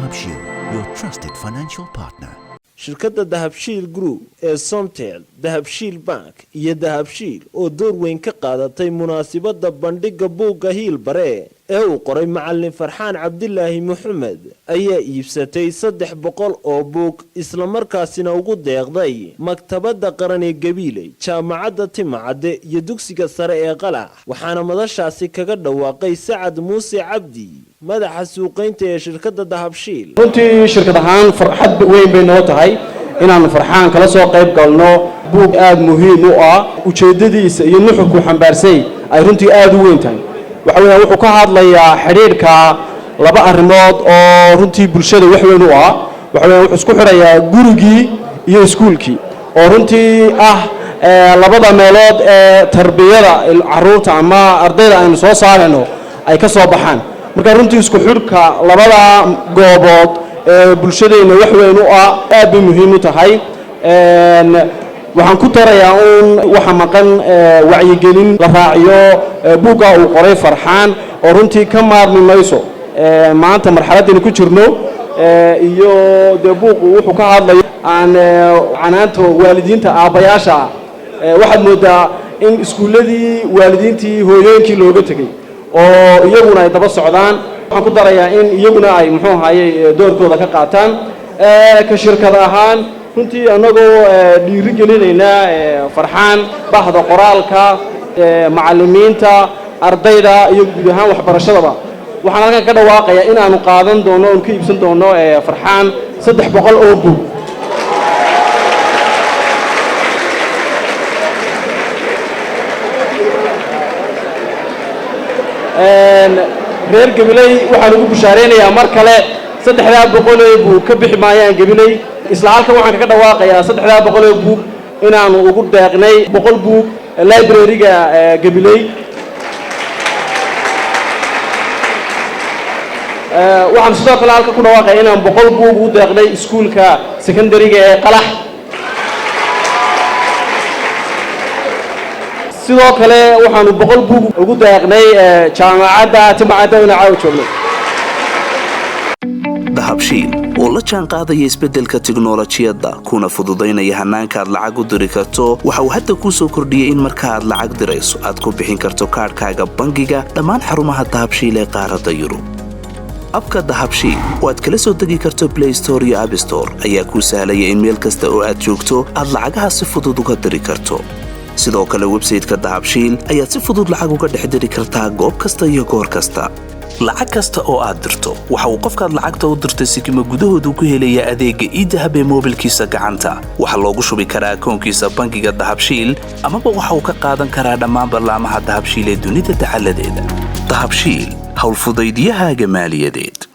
Dahabshiil, your trusted financial partner. shirkadda Dahabshiil Group ee Somtel, Dahabshiil Bank iyo Dahabshiil oo door weyn ka qaadatay munaasabadda bandhigga buugga Hiil Bare ee uu qoray macallin Farxaan Cabdilaahi Maxamed ayaa iibsatay 300 oo buug isla markaasina ugu deeqday maktabadda qaran ee Gabiley, jaamacadda Timcadde iyo dugsiga sare ee Qalax, waxaana madashaasi kaga dhawaaqay Sacad Muuse Cabdi madaxa suuqaynta ee shirkadda Dahabshiil. runtii shirkad ahaan farxad weyn bay noo tahay inaan Farxaan kala soo qayb galno buug aad muhiim u ah ujeedadiisa iyo nuxurku xambaarsay ay runtii aad u weyn tahay. waxa weeye wuxuu ka hadlayaa xiriirka laba arrimood oo runtii bulshada wax weyn u ah. waxa weeye wuxuu isku xirayaa gurigii iyo iskuulkii oo runtii ah labada meelood ee tarbiyada carruurta ama ardayda aynu soo saarayno ay ka soo baxaan. marka runtii isku xirka labada goobood ee bulshadeena wax weyn u ah aad bay muhiim u tahay. waxaan ku tarayaa waxa maqan wacyigelin la raaciyo buugga uu qoray Farxaan oo runtii ka maarmi mayso maanta marxaladdan ku jirno iyo buuggu wuxuu ka hadlayo aan canaanto waalidiinta aabayaasha waxaad moodaa in iskuuladii waalidiintii hooyooyinkii looga tagay oo iyaguna ay daba socdaan. waxaan ku darayaa in iyaguna ay muxuu ahaayay doorkooda ka qaataan ka shirkad ahaan runtii anagoo dhiirigelinayna Farxaan bahda qoraalka macallimiinta ardayda iyo guud ahaan waxbarashadaba waxaan halkan ka dhawaaqayaa in aanu qaadan doono oo ka iibsan doono Farxaan 300 oo buug. reer Gabiley waxaan ugu bushaareynaya mar kale 300 buug ka bixi maayaan Gabiley. isla halkan waxaan ka dhawaaqayaa 300 buug inaanu ugu deeqnay 100 buug library-ga Gabiley. waxaan sidoo kale halkan ku dhawaaqayaa inaan 100 buug u deeqnay iskuulka secondary-ga ee Qalax. sidoo kale waxaanu 100 buug ugu deeqnay jaamacadda Timcadde oo caaw joogno. Dahabshiil oo la jaan qaadaya isbeddelka tiknoolajiyadda kuna fududeynaya hanaanka aad lacag u diri karto waxa uu hadda kuu soo kordhiyay in marka aad lacag dirayso aad ku bixin karto kaarkaaga bangiga dhammaan xarumaha Dahabshiil ee qaaradda Yurub. abka Dahabshiil oo aad kala soo degi karto Play Store iyo App Store ayaa kuu sahlaya in meel kasta oo aad joogto aad lacagaha si fudud uga diri karto. sidoo kale website-ka Dahabshiil ayaad si fudud lacag uga dhex diri kartaa goob kasta iyo goor kasta. lacag kasta oo aad dirto waxa uu qofkaad lacagta u dirtay sikimo gudahoodu ku helayaa adeegga e-Dahab ee moobilkiisa gacanta. waxa loogu shubi karaa akoonkiisa bangiga Dahabshiil ama waxa uu ka qaadan karaa dhammaan barnaamijyada Dahabshiil ee dunida dacaladeeda. Dahabshiil hawl fudaydiyahaaga maaliyadeed.